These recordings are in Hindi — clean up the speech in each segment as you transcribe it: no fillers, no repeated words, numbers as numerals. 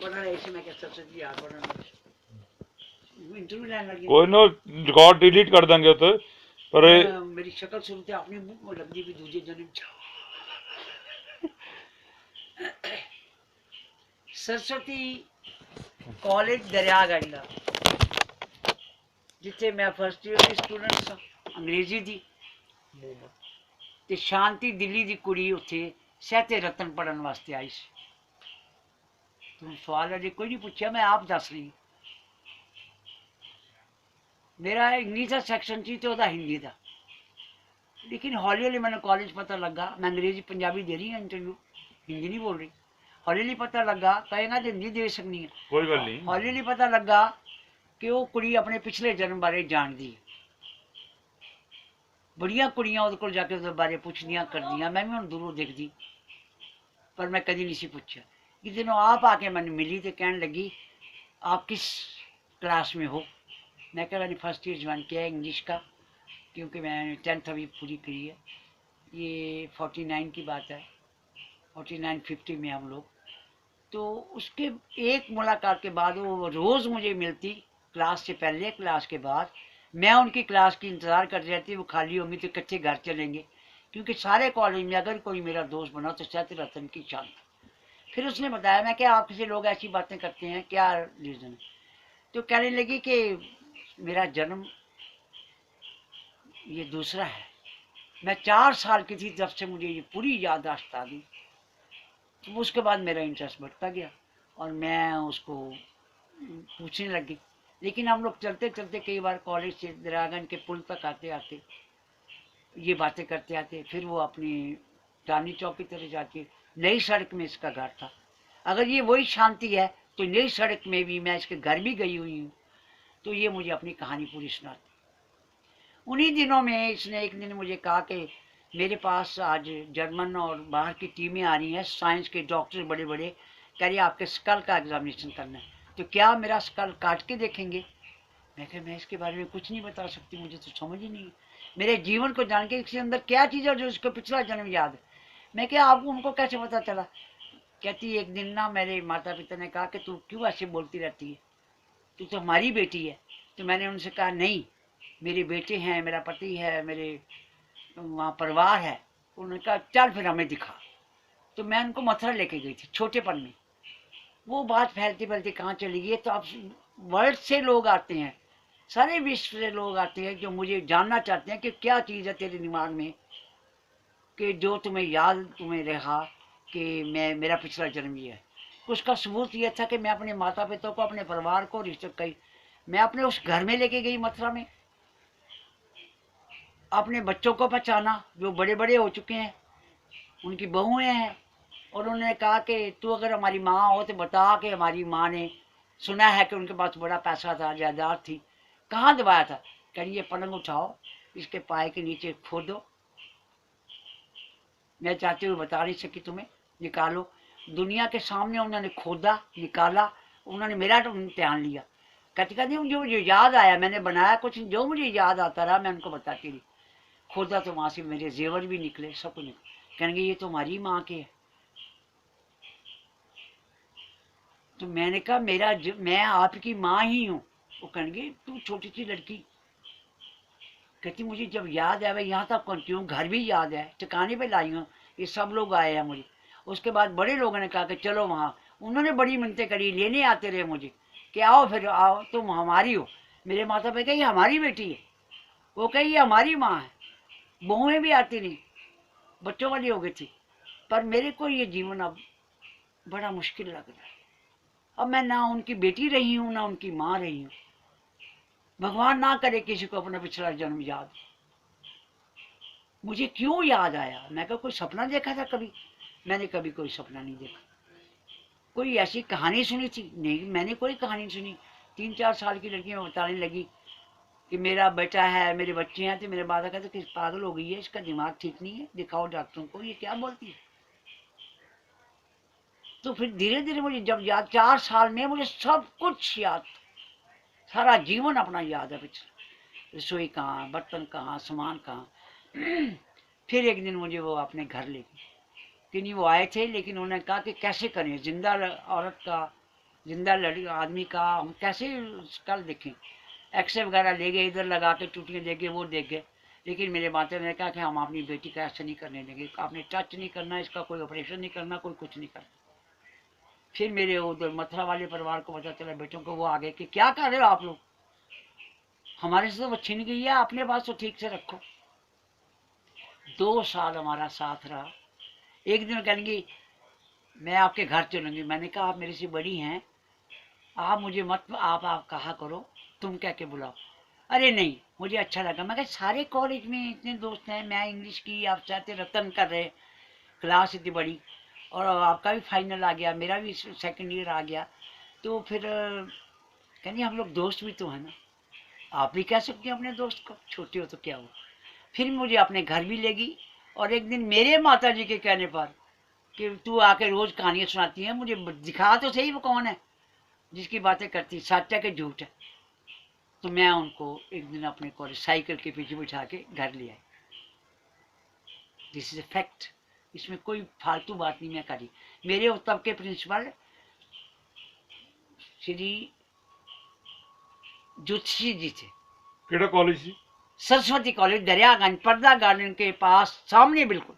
पढ़ रहे थे, मैं क्या सरस्वती याद पढ़ इंटरव्यू लेने लगी। कोई ना रिकॉर्ड डिलीट कर देंगे तो पर मेरी शक्ल सुनते अपने मुंह में लगती भी दूजे जन्म सरस्वती कॉलेज दरियागंज ਦਾ जिथे मैं फर्स्ट ईयर की स्टूडेंट सा अंग्रेजी दी ते शांति दिल्ली दी कुड़ी उत्थे सहते रतन पढ़न वास्ते आई सी। तुम सवाल अजे कोई नहीं पूछा, मैं आप दस रही। मेरा इंग्लिश का सैक्शन सी तो हिंदी का, लेकिन हौली हौली मैंने कॉलेज पता लगा मैं अंग्रेजी पंजाबी दे रही हूँ इंटरव्यू, हिंदी नहीं बोल रही। हौली हौली पता लगा कहेगा तो हिंदी दे सकनी है, कोई गल नहीं। हौली हौली पता लगा कि वो कुड़ी अपने पिछले जन्म बारे जानती है। बड़िया कुड़ियाँ वो जाके उस बारे पुछदियाँ करदियाँ, मैं भी हम दूरों देखती, पर मैं कभी नहीं सी पूछा। एक दिन आप आके मैंने मिली तो कहने लगी आप किस क्लास में हो। मैं कहा मैंने फर्स्ट ईयर ज्वाइन किया है इंग्लिश का, क्योंकि मैंने 10th अभी पूरी करी है। ये 49 की बात है, 49-50 में हम लोग। तो उसके एक मुलाकात के बाद वो रोज़ मुझे मिलती, क्लास से पहले क्लास के बाद। मैं उनकी क्लास की इंतज़ार कर रहती, वो खाली होंगी तो कच्चे घर चलेंगे, क्योंकि सारे कॉलेज में अगर कोई मेरा दोस्त बना तो सत रतन की शान। फिर उसने बताया मैं क्या आपसे लोग ऐसी बातें करते हैं, क्या रीज़न है। तो कहने लगी कि मेरा जन्म ये दूसरा है, मैं 4 साल की थी जब से मुझे ये पूरी याददाश्त आ गई। तो उसके बाद मेरा इंटरेस्ट बढ़ता गया और मैं उसको पूछने लगी। लेकिन हम लोग चलते चलते कई बार कॉलेज से दरियागंज के पुल तक आते आते ये बातें करते आते, फिर वो अपनी चांदनी चौक की तरफ जाती। नई सड़क में इसका घर था। अगर ये वही शांति है तो नई सड़क में भी मैं इसके घर भी गई हुई हूँ। तो ये मुझे अपनी कहानी पूरी सुनाती। उन्हीं दिनों में इसने एक दिन मुझे कहा कि मेरे पास आज जर्मन और बाहर की टीमें आ रही हैं, साइंस के डॉक्टर बड़े बड़े, कह रही आपके स्कल का एग्जामिनेशन करना है, तो क्या मेरा स्कल काट के देखेंगे। मैं कहा मैं इसके बारे में कुछ नहीं बता सकती, मुझे तो समझ ही नहीं। मेरे जीवन को जान के इसके अंदर क्या चीज़ है जो इसको पिछला जन्म याद है। मैं क्या आपको उनको कैसे पता चला। कहती एक दिन ना मेरे माता पिता ने कहा कि तू क्यों ऐसे बोलती रहती है, तू तो हमारी बेटी है। तो मैंने उनसे कहा नहीं, मेरे बेटे हैं, मेरा पति है, मेरे वहाँ परिवार है। उन्होंने कहा चल फिर हमें दिखा। तो मैं उनको मथुरा लेके गई थी छोटेपन में। वो बात फैलती फैलती कहाँ चली गई। तो अब वर्ल्ड से लोग आते हैं, सारे विश्व से लोग आते हैं जो मुझे जानना चाहते हैं कि क्या चीज़ है तेरे दिमाग में कि जो तुम्हें याद तुम्हें रहा कि मैं मेरा पिछला जन्म ये है। उसका सबूत ये था कि मैं अपने माता पिता को, अपने परिवार को, रिश्ते कई मैं अपने उस घर में लेके गई मथुरा में। अपने बच्चों को पहचाना जो बड़े बड़े हो चुके हैं, उनकी बहुएं हैं। और उन्होंने कहा कि तू अगर हमारी माँ हो तो बता कि हमारी माँ ने सुना है कि उनके पास बड़ा पैसा था, जायदाद थी, कहाँ दबाया था। कहिए पलंग उठाओ, इसके पाए के नीचे खोदो। मैं चाहती हूँ बता नहीं सकी तुम्हें, निकालो। दुनिया के सामने उन्होंने खोदा, निकाला, उन्होंने मेरा तो इम्तिहान लिया। कहती कहती जो मुझे याद आया मैंने बनाया कुछ, जो मुझे याद आता रहा मैं उनको बताती रही। खोदा तो वहाँ से मेरे जेवर भी निकले, सब कुछ निकले। कहेंगे ये तो हमारी माँ के है। तो मैंने कहा मैं आपकी माँ ही हूँ। वो कहेंगे तू छोटी सी लड़की। कहती मुझे जब याद है भाई यहाँ तक पहुँची हूँ, घर भी याद है, ठिकाने पे लाई हूँ, ये सब लोग आए हैं मुझे। उसके बाद बड़े लोगों ने कहा कि चलो वहाँ, उन्होंने बड़ी मिन्नतें करी, लेने आते रहे मुझे कि आओ फिर आओ तुम हमारी हो। मेरे माता पिता ये हमारी बेटी है, वो कही ये हमारी माँ है। बहुएं भी आती नहीं, बच्चों वाली हो गई थी। पर मेरे को ये जीवन अब बड़ा मुश्किल लग रहा है। अब मैं ना उनकी बेटी रही हूँ ना उनकी माँ रही हूँ। भगवान ना करे किसी को अपना पिछला जन्म याद। मुझे क्यों याद आया, मैं कोई सपना देखा था कभी। मैंने कभी कोई सपना नहीं देखा। कोई ऐसी कहानी सुनी थी नहीं, मैंने कोई कहानी सुनी। 3-4 साल की लड़की में बताने लगी कि मेरा बेटा है, मेरे बच्चे हैं। तो मेरे बाबा कहते कि पागल हो गई है, इसका दिमाग ठीक नहीं है, दिखाओ डॉक्टरों को, ये क्या बोलती है। तो फिर धीरे धीरे मुझे जब याद, 4 साल में मुझे सब कुछ याद, सारा जीवन अपना याद है पिछले। रसोई कहाँ, बर्तन कहाँ, सामान कहाँ। फिर एक दिन मुझे वो अपने घर ले गई। कि नहीं वो आए थे, लेकिन उन्होंने कहा कि कैसे करें, जिंदा औरत का जिंदा लड़की आदमी का हम कैसे कल देखें। एक्सरे वगैरह ले गए, इधर लगा के टूटियाँ दे गए, वो देख गए, लेकिन मेरे माता ने कहा कि हम अपनी बेटी का ऐसा नहीं करने देंगे, आपने टच नहीं करना, इसका कोई ऑपरेशन नहीं करना, कोई कुछ नहीं करना। फिर मेरे उधर मथुरा वाले परिवार को पता चला, बेटों को, वो आ गए कि क्या कर रहे हो आप लोग, हमारे से तो वो छिन गई है, अपने पास तो ठीक से रखो। 2 साल हमारा साथ रहा। एक दिन कहेंगी मैं आपके घर चलूंगी, मैंने कहा आप मेरे से बड़ी हैं, आप मुझे मत आप कहा करो, तुम कह के बुलाओ। अरे नहीं, मुझे अच्छा लगा। मैं कहा सारे कॉलेज में इतने दोस्त हैं, मैं इंग्लिश की, आप चाहते रतन कर रहे, क्लास इतनी बड़ी, और आपका भी फाइनल आ गया, मेरा भी सेकंड ईयर आ गया, तो फिर कहनी हम लोग दोस्त भी तो हैं ना, आप भी कह सकते हैं अपने दोस्त को, छोटे हो तो क्या हो। फिर मुझे अपने घर भी ले गई, और एक दिन मेरे माता जी के कहने पर कि तू आके रोज कहानियाँ सुनाती है, मुझे दिखा तो सही वो कौन है जिसकी बातें करती, सच है कि झूठ है। तो मैं उनको एक दिन अपने कॉलेज साइकिल के पीछे बिठा के घर ले आई। दिस इज ए फैक्ट, इसमें कोई फालतू बात नहीं मैं करी। मेरे उस तब के प्रिंसिपल श्री ज्योतिषी जी थे। केड़ा कॉलेज सी? सरस्वती कॉलेज, दरियागंज, पर्दा गार्डन के पास सामने बिल्कुल।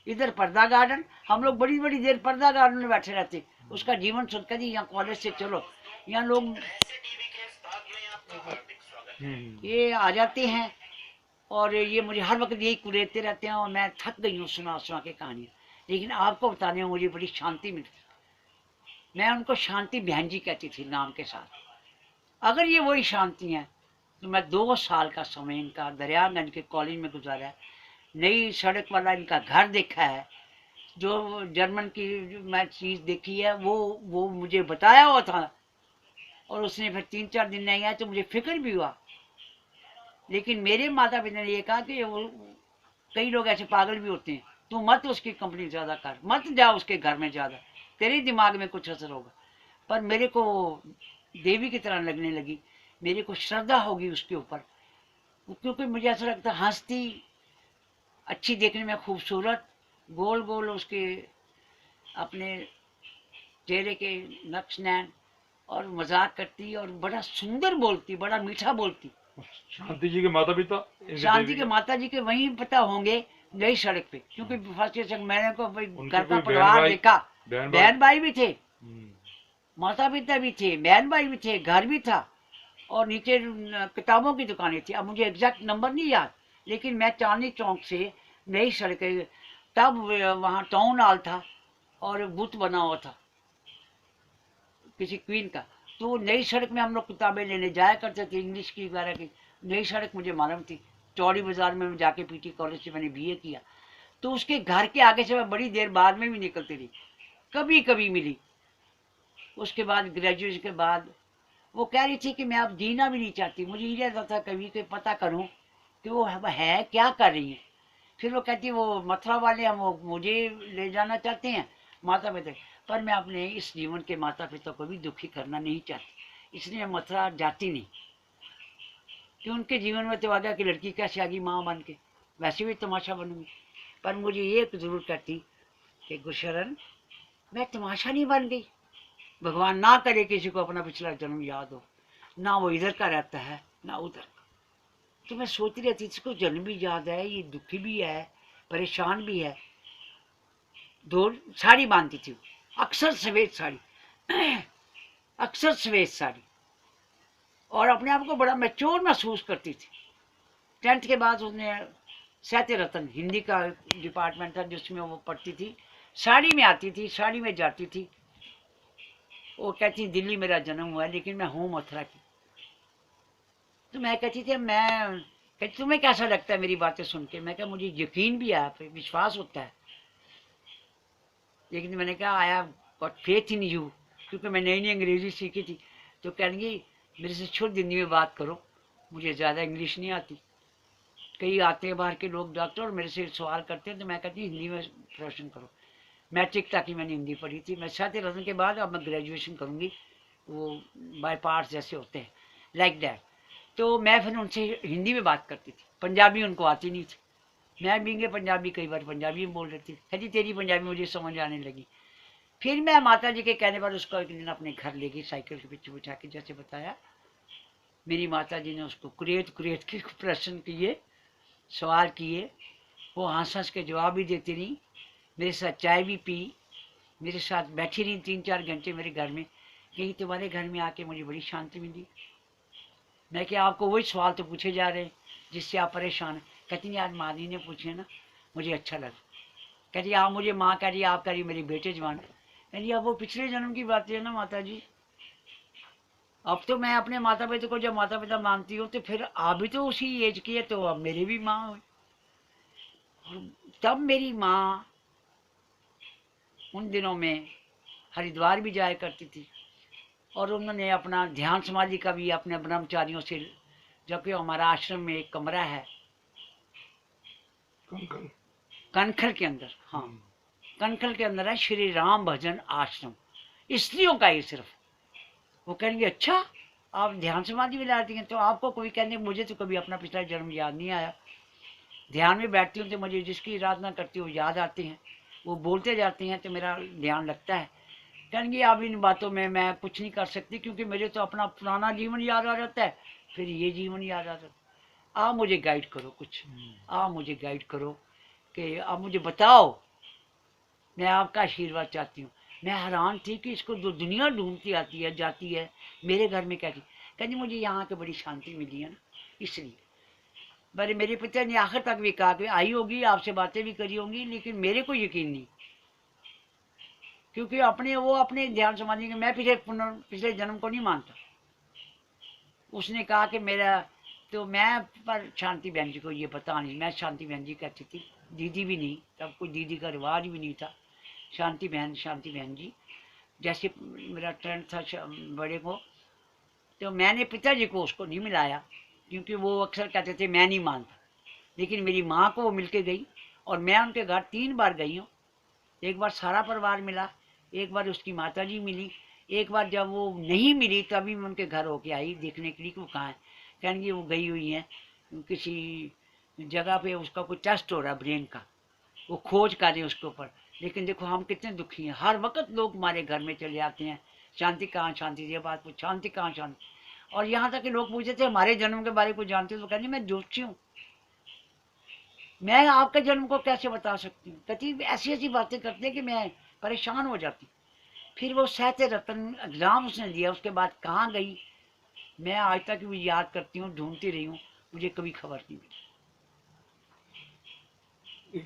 इधर पर्दा गार्डन, हम लोग बड़ी बड़ी देर पर्दा गार्डन में बैठे रहते। उसका जीवन सोचकर जी यहाँ कॉलेज से चलो, यहाँ लोग ये आ जाते हैं और ये मुझे हर वक्त यही कुरेदते रहते हैं, और मैं थक गई हूँ सुना सुना के कहानियाँ, लेकिन आपको बताने में मुझे बड़ी शांति मिलती। मैं उनको शांति बहन जी कहती थी नाम के साथ। अगर ये वही शांति है तो मैं 2 साल का समय इनका दरियागंज के कॉलेज में गुजारा है। नई सड़क वाला इनका घर देखा है, जो जर्मन की जो मैं चीज़ देखी है वो मुझे बताया हुआ था, और उसने फिर 3-4 दिन नहीं आया तो मुझे फिक्र भी हुआ। लेकिन मेरे माता पिता ने ये कहा कि वो कई लोग ऐसे पागल भी होते हैं, तू मत उसकी कंपनी ज़्यादा कर, मत जा उसके घर में ज़्यादा, तेरे दिमाग में कुछ असर होगा। पर मेरे को देवी की तरह लगने लगी, मेरे को श्रद्धा होगी उसके ऊपर, क्योंकि मुझे ऐसा लगता हंसती, अच्छी देखने में खूबसूरत, गोल गोल उसके अपने चेहरे के नक्श नैन, और मजाक करती और बड़ा सुंदर बोलती, बड़ा मीठा बोलती। शांति जी के माता पिता? शांति के माता जी के वहीं पता होंगे, नई सड़क पे, क्योंकि फर्स्ट मैंने को घर का परिवार देखा, बहन भाई भी थे, माता पिता भी थे, बहन भाई भी थे, घर भी था, और नीचे किताबों की दुकानें थी। अब मुझे एग्जैक्ट नंबर नहीं याद, लेकिन मैं चांदनी चौक से नई सड़क, तब वहाँ टाउन हॉल था और बुत बना हुआ था किसी क्वीन का, तो नई सड़क में हम लोग किताबें लेने जाया करते थे, इंग्लिश की वगैरह की। नई सड़क मुझे मालूम थी, चौड़ी बाजार में जाके पीटी कॉलेज से मैंने बीए किया, तो उसके घर के आगे से मैं बड़ी देर बाद में भी निकलती रही, कभी कभी मिली। उसके बाद ग्रेजुएशन के बाद वो कह रही थी कि मैं अब जीना भी नहीं चाहती, मुझे ये रहता था कभी कोई पता करूं कि वो है क्या कर रही है। फिर वो कहती वो मथुरा वाले हम वो मुझे ले जाना चाहते हैं माता पिता, पर मैं अपने इस जीवन के माता पिता को भी दुखी करना नहीं चाहती, इसलिए मैं मथुरा जाती नहीं कि उनके जीवन में तो आ गया कि लड़की कैसे आ गई माँ बन के, वैसे भी तमाशा बनूंगी। पर मुझे ये जरूर कहती कि गुरशरण मैं तमाशा नहीं बन गई, भगवान ना करे किसी को अपना पिछला जन्म याद हो, ना वो इधर का रहता है ना उधर का। तो मैं सोचती रहती इसको जन्म भी याद है, ये दुखी भी है, परेशान भी है। दो साड़ी बांधती थी, अक्सर सफ़ेद साड़ी अक्सर सफ़ेद साड़ी, और अपने आप को बड़ा मैच्योर महसूस करती थी। 10th के बाद उसने साहित्य रत्न हिंदी का डिपार्टमेंट था जिसमें वो पढ़ती थी, साड़ी में आती थी, साड़ी में जाती थी। वो कहती दिल्ली मेरा जन्म हुआ है लेकिन मैं हूँ मथुरा की। तो मैं कहती थी मैं कहती तुम्हें कैसा लगता है मेरी बातें सुन के? मैं कहा मुझे यकीन भी है, विश्वास होता है, लेकिन मैंने कहा I have got faith in you, क्योंकि मैं नई नई अंग्रेजी सीखी थी। तो कहेंगी मेरे से शुद्ध हिंदी में बात करो, मुझे ज़्यादा इंग्लिश नहीं आती। कई आते हैं बाहर के लोग डॉक्टर और मेरे से सवाल करते हैं, तो मैं कहती हूँ हिंदी में प्रश्न करो। मैट्रिक तक ही मैंने हिंदी पढ़ी थी। मैं साहित्य रत्न के बाद अब मैं ग्रेजुएशन करूँगी, वो बाय पार्ट्स जैसे होते हैं, लाइक दैट। तो मैं फिर उनसे हिंदी में बात करती थी, पंजाबी उनको आती नहीं थी। मैं बींगे पंजाबी कई बार पंजाबी में बोल रही थी, कहती तेरी पंजाबी मुझे समझ आने लगी। फिर मैं माता जी के कहने पर उसको एक दिन अपने घर ले गई, साइकिल के पीछे बिठा के, जैसे बताया। मेरी माता जी ने उसको कुरेद कुरेद के प्रश्न किए, सवाल किए। वो हंस हंस के जवाब भी देती रही, मेरे साथ चाय भी पी, मेरे साथ बैठी रही 3-4 घंटे मेरे घर में। कहीं तुम्हारे घर में आके मुझे बड़ी शांति मिली। मैं कि आपको वही सवाल तो पूछे जा रहे हैं जिससे आप परेशान हैं। कहती नहीं, आज मानी ने पूछे ना, मुझे अच्छा लगा। कहती आप मुझे माँ कह रही, आप कह रही मेरे बेटे जवान। कहती अब वो पिछले जन्म की बातें है ना माता जी। अब तो मैं अपने माता पिता को जब माता पिता मानती हूँ तो फिर आप भी तो उसी एज की है, तो अब मेरी भी माँ हुई। और तब मेरी माँ उन दिनों में हरिद्वार भी जाया करती थी, और उन्होंने अपना ध्यान समाधि का भी अपने ब्रह्मचारियों से, जबकि हमारा आश्रम में एक कमरा है कंकल। कनखल के अंदर, हाँ कनखल के अंदर है श्री राम भजन आश्रम, स्त्रियों का ही सिर्फ। वो कहेंगे अच्छा आप ध्यान समाधि में लाती हैं, तो आपको कोई कहने, मुझे तो कभी अपना पिछला जन्म याद नहीं आया। ध्यान में बैठती हूँ तो मुझे जिसकी आराधना करती हूँ याद आते हैं, वो बोलते जाते हैं तो मेरा ध्यान लगता है। कहेंगे अब इन बातों में मैं कुछ नहीं कर सकती, क्योंकि मुझे तो अपना पुराना जीवन याद आ जाता है, फिर ये जीवन याद आ जाता है। आप मुझे गाइड करो कुछ, आप मुझे गाइड करो कि आप मुझे बताओ, मैं आपका आशीर्वाद चाहती हूँ। मैं हैरान थी कि इसको जो दुनिया ढूंढती आती है जाती है, मेरे घर में कहती, कहती मुझे यहाँ के बड़ी शांति मिली है ना, इसलिए। पर मेरे पिता ने आखिर तक भी कहा कि आई होगी, आपसे बातें भी करी होंगी, लेकिन मेरे को यकीन नहीं, क्योंकि वो अपने ध्यान समाधि के, मैं पिछले जन्म को नहीं मानता। उसने कहा कि मेरा तो मैं, पर शांति बहन जी को ये पता नहीं, मैं शांति बहन जी कहती थी, दीदी भी नहीं, तब कोई दीदी का रिवाज भी नहीं था। शांति बहन जी, जैसे मेरा ट्रेंड था बड़े को, तो मैंने पिताजी को उसको नहीं मिलाया, क्योंकि वो अक्सर कहते थे मैं नहीं मानता। लेकिन मेरी माँ को वो मिल के गई, और मैं उनके घर 3 बार गई हूँ। एक बार सारा परिवार मिला, एक बार उसकी माता जी मिली, एक बार जब वो नहीं मिली तभी मैं उनके घर होके आई देखने के लिए कि वो कहाँ है। कहेंगे वो गई हुई हैं किसी जगह पे, उसका कोई टेस्ट हो रहा है ब्रेन का, वो खोज कर रहे हैं उसके ऊपर। लेकिन देखो हम कितने दुखी हैं, हर वक्त लोग हमारे घर में चले आते हैं, शांति कहाँ शांति, ये बात पूछ, शांति कहाँ शांति। और यहाँ तक कि लोग पूछते थे हमारे जन्म के बारे में जानते हो, तो कहते मैं जोशी हूँ, मैं आपके जन्म को कैसे बता सकती हूँ। कहती ऐसी ऐसी बातें करते कि मैं परेशान हो जाती। फिर वो सहते रतन एग्जाम उसने दिया, उसके बाद कहाँ गई, मैं आज तक भी याद करती हूँ, ढूंढती रही हूँ, मुझे कभी खबर नहीं मिली।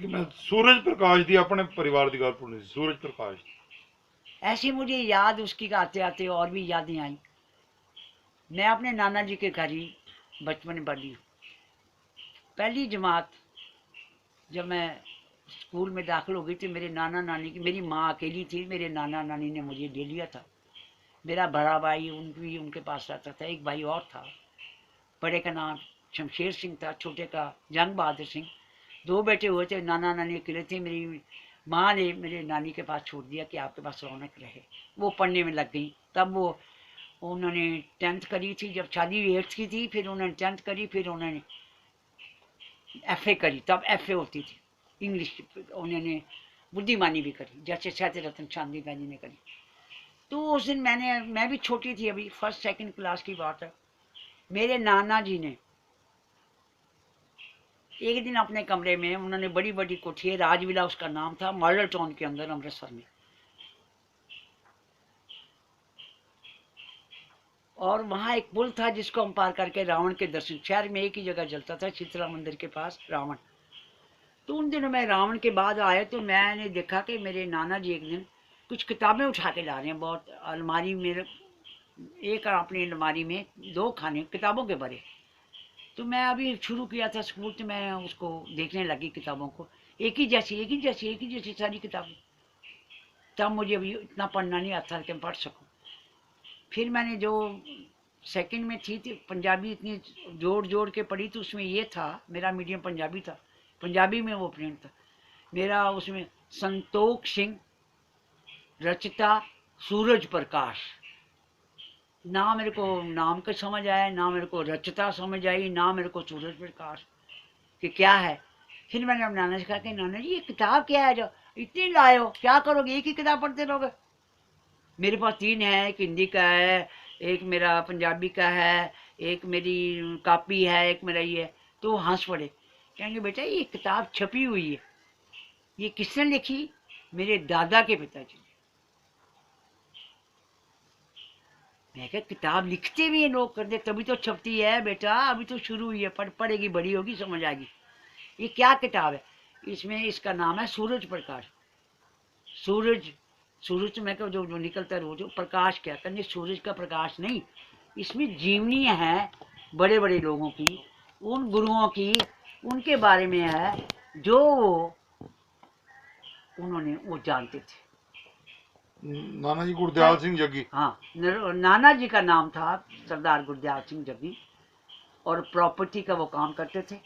मैं सूरज प्रकाश दी अपने परिवार की गल पूछनी, सूरज प्रकाश। ऐसी मुझे याद उसकी आते आते और भी यादें आई। मैं अपने नाना जी के घर ही बचपन में पढ़ी हूँ। पहली जमात जब मैं स्कूल में दाखिल हो गई थी, मेरे नाना नानी की, मेरी माँ अकेली थी, मेरे नाना नानी ने मुझे ले लिया था। मेरा बड़ा भाई उनके पास रहता था, एक भाई और था, बड़े का नाम शमशेर सिंह था, छोटे का जंग बहादुर सिंह। 2 बेटे हुए थे, नाना नानी अकेले थे। मेरी माँ ने मेरे नानी के पास छोड़ दिया कि आपके पास रौनक रहे। वो पढ़ने में लग गई, तब उन्होंने 10th करी थी, जब शादी 8th की थी, फिर उन्होंने 10th करी, फिर उन्होंने FA करी, तब FA होती थी इंग्लिश। उन्होंने बुद्धिमानी भी करी, जैसे सहते रतन चांदी बहनी ने करी। तो उस दिन मैं भी छोटी थी, अभी 1st-2nd क्लास की बात है। मेरे नाना जी ने एक दिन अपने कमरे में, उन्होंने बड़ी बड़ी कोठी है, राजविला उसका नाम था, मॉडल टाउन के अंदर अमृतसर में, और वहाँ एक पुल था जिसको हम पार करके रावण के दर्शन, शहर में एक ही जगह जलता था, शीतला मंदिर के पास रावण। तो उन दिनों में रावण के बाद आए तो मैंने देखा कि मेरे नाना जी एक दिन कुछ किताबें उठा के ला रहे हैं, बहुत अलमारी में, एक अपनी अलमारी में 2 खाने किताबों के भरे। तो मैं अभी शुरू किया था स्कूल, तो मैं उसको देखने लगी किताबों को, एक ही जैसी सारी किताबें। तब मुझे अभी इतना पढ़ना नहीं आता कि मैं पढ़ सकूं। फिर मैंने जो 2nd में थी तो पंजाबी इतनी जोड़ जोड़ के पढ़ी, तो उसमें ये था, मेरा मीडियम पंजाबी था, पंजाबी में वो प्रिंट था मेरा, उसमें संतोख सिंह रचिता सूरज प्रकाश। ना मेरे को नाम का समझ आया, ना मेरे को रचिता समझ आई, ना मेरे को सूरज प्रकाश कि क्या है। फिर मैंने अपने नाना से कहा कि नाना जी ये किताब क्या है जो इतनी लाए हो, क्या करोगे, एक ही किताब पढ़ते रहोगे। मेरे पास 3 है, एक हिंदी का है, एक मेरा पंजाबी का है, एक मेरी कॉपी है, एक मेरा ये है। तो वो हंस पड़े, कहेंगे बेटा ये किताब छपी हुई है, ये किसने लिखी, मेरे दादा के पिताजी ने। मैं क्या किताब लिखते भी हैं लोग, करते तभी तो छपती है बेटा, अभी तो शुरू हुई है, पढ़ेगी बड़ी होगी समझ आएगी। ये क्या किताब है, इसमें इसका नाम है सूरज प्रकाश। सूरज, सूरज में क्या जो जो निकलता है रोज, प्रकाश क्या करने, सूरज का प्रकाश नहीं, इसमें जीवनी है बड़े बड़े लोगों की, उन गुरुओं की, उनके बारे में है जो उन्होंने वो जानते थे। नाना जी गुरदयाल सिंह जग्गी। हाँ, नाना जी का नाम था सरदार गुरदयाल सिंह जग्गी, और प्रॉपर्टी का वो काम करते थे।